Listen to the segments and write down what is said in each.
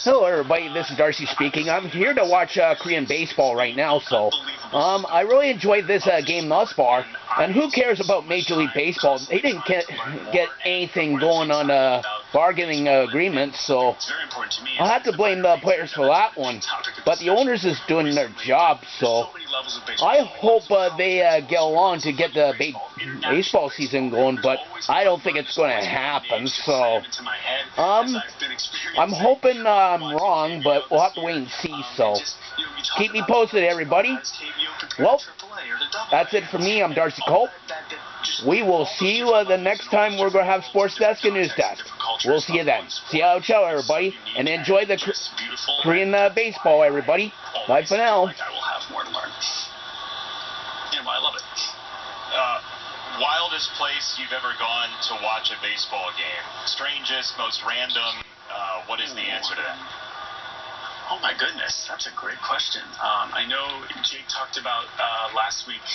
Hello everybody, this is Darcy speaking. I'm here to watch Korean baseball right now, so I really enjoyed this game thus far. And who cares about Major League Baseball? They didn't get anything going on bargaining agreements, so I'll have to blame the players for that one. But the owners is doing their job, so I hope they get along to get the baseball season going, but I don't think it's going to happen, so I'm hoping I'm wrong, but we'll have to wait and see, so keep me posted, everybody. Well, that's it for me. I'm Darcy Culp. We will see you the next time we're going to have Sports Desk and News Desk. We'll see you then. See you ciao, everybody, and enjoy the Korean baseball, everybody. Bye for now. I will have more to learn. Yeah, well, I love it. Wildest place you've ever gone to watch a baseball game? Strangest, most random? What is the answer to that? Oh my goodness, that's a great question. I know Jake talked about last week.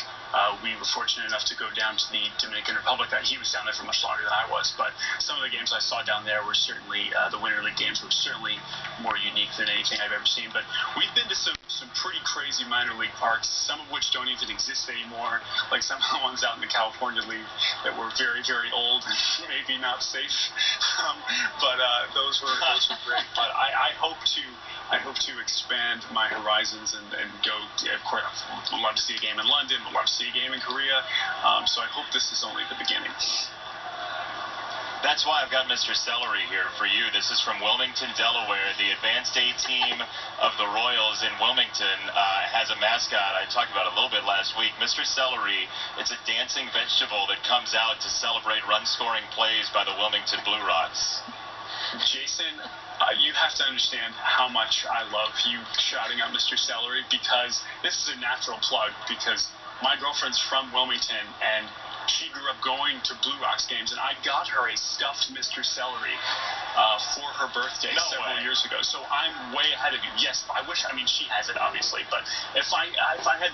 We were fortunate enough to go down to the Dominican Republic. He was down there for much longer than I was, but some of the games I saw down there were certainly the Winter League games were certainly more unique than anything I've ever seen. But we've been to some pretty crazy minor league parks, some of which don't even exist anymore, like some of the ones out in the California League that were very, very old and maybe not safe. But those were great. But I hope to expand my horizons and go. Of course, I'd love to see a game in London. Would love to see a game in Korea. So I hope this is only the beginning. That's why I've got Mr. Celery here for you. This is from Wilmington, Delaware. The Advanced A team of the Royals in Wilmington has a mascot I talked about a little bit last week. Mr. Celery, it's a dancing vegetable that comes out to celebrate run-scoring plays by the Wilmington Blue Rots. Jason, you have to understand how much I love you shouting out Mr. Celery, because this is a natural plug, because my girlfriend's from Wilmington, and she grew up going to Blue Rocks games, and I got her a stuffed Mr. Celery for her birthday several years ago. So I'm way ahead of you. Yes, she has it, obviously, but if I had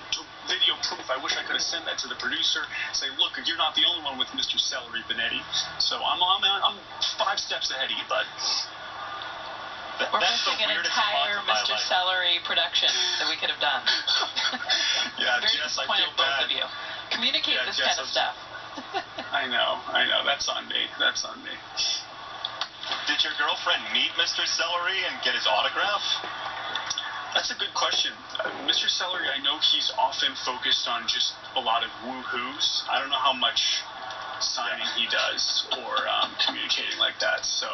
video proof, I wish I could have sent that to the producer, say, look, you're not the only one with Mr. Celery Benetti. So I'm 5 steps ahead of you, bud. We're missing an entire Mr. Celery production that we could have done. Yeah, very Jess, I disappointed feel both bad. of you. Communicate this Jess, kind of stuff. I know. That's on me. Did your girlfriend meet Mr. Celery and get his autograph? That's a good question. Mr. Celery, I know he's often focused on just a lot of woo-hoos. I don't know how much signing he does or communicating like that. So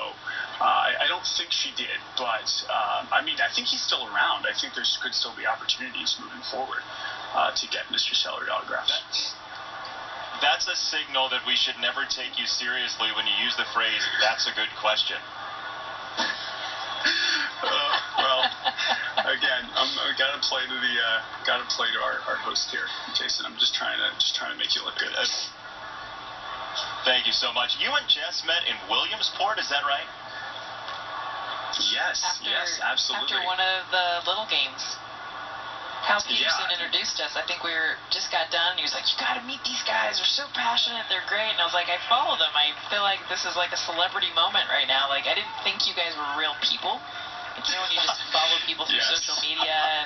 I don't think she did, but I think he's still around. I think there could still be opportunities moving forward to get Mr. Celery autographed. That's a signal that we should never take you seriously when you use the phrase, that's a good question. Well, again, I gotta play to our host here, Jason. I'm just trying to make you look good. Thank you so much. You and Jess met in Williamsport, is that right? Yes, absolutely. After one of the little games. Hal Peterson introduced us. I think just got done. He was like, you got to meet these guys. They're so passionate. They're great. And I was like, I follow them. I feel like this is like a celebrity moment right now. Like, I didn't think you guys were real people. Like, when you just follow people through social media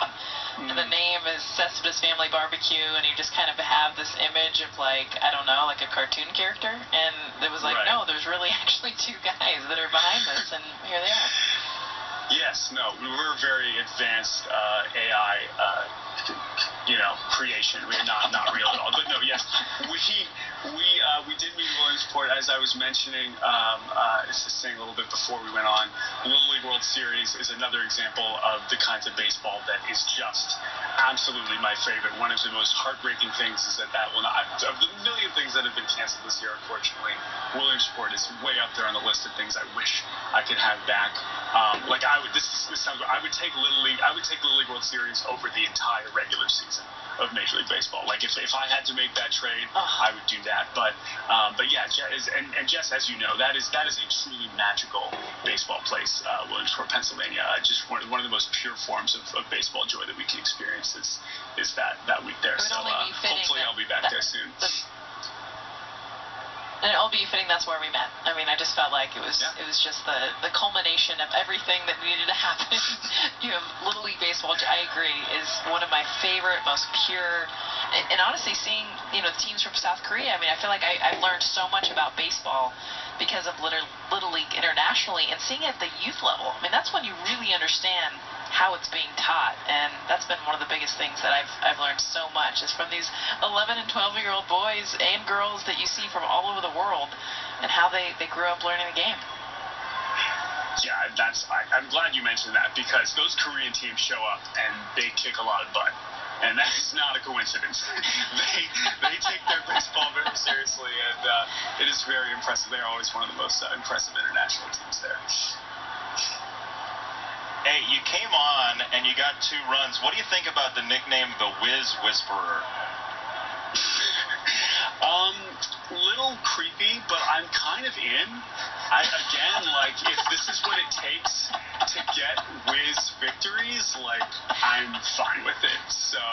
and the name is Cespedes Family Barbecue, and you just kind of have this image of, like, I don't know, like a cartoon character. And it was like, no, there's really actually 2 guys that are behind this, and here they are. Yes, no, we're very advanced AI, creation. We're not real at all. But no, yes, we did meet in Williamsport, as I was mentioning. It's just saying a little bit before we went on. The Little League World Series is another example of the kinds of baseball that is just absolutely my favorite. One of the most heartbreaking things is that of the million things that have been canceled this year, unfortunately, Williamsport is way up there on the list of things I wish I could have back. I would take Little League World Series over the entire regular season of Major League Baseball. Like if I had to make that trade, I would do that. But yeah, Jess, as you know, that is a truly magical baseball place, Williamsport, Pennsylvania. Just one of the most pure forms of baseball joy that we can experience is that week there. So hopefully I'll be back there soon. And all befitting, that's where we met. I mean, I just felt like it was just the culmination of everything that needed to happen. You know, Little League Baseball, which I agree, is one of my favorite, most pure, and honestly, seeing, you know, teams from South Korea, I mean, I feel like I've learned so much about baseball because of Little League internationally, and seeing it at the youth level. I mean, that's when you really understand how it's being taught, and that's been one of the biggest things that I've learned so much, is from these 11 and 12-year-old boys and girls that you see from all over the world, and how they grew up learning the game. Yeah, I'm glad you mentioned that, because those Korean teams show up and they kick a lot of butt, and that is not a coincidence. they take their baseball very seriously, and it is very impressive. They're always one of the most impressive international teams there. Hey, you came on and you got 2 runs. What do you think about the nickname the Whiz Whisperer? Little creepy, but I'm kind of in. Again, like, if this is what it takes to get whiz victories, like, I'm fine with it. So,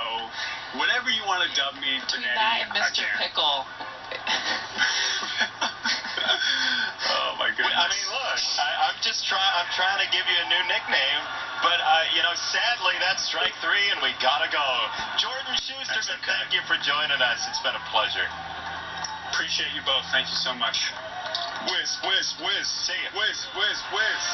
whatever you want to dub me, Between that and Mr. Pickle. Oh my goodness. I mean, look, I'm trying to give you a new nickname, but you know, sadly that's strike 3, and we gotta go. Jordan Schusterman, thank you for joining us. It's been a pleasure. Appreciate you both. Thank you so much. Whiz, whiz, whiz. See ya. Whiz, whiz, whiz.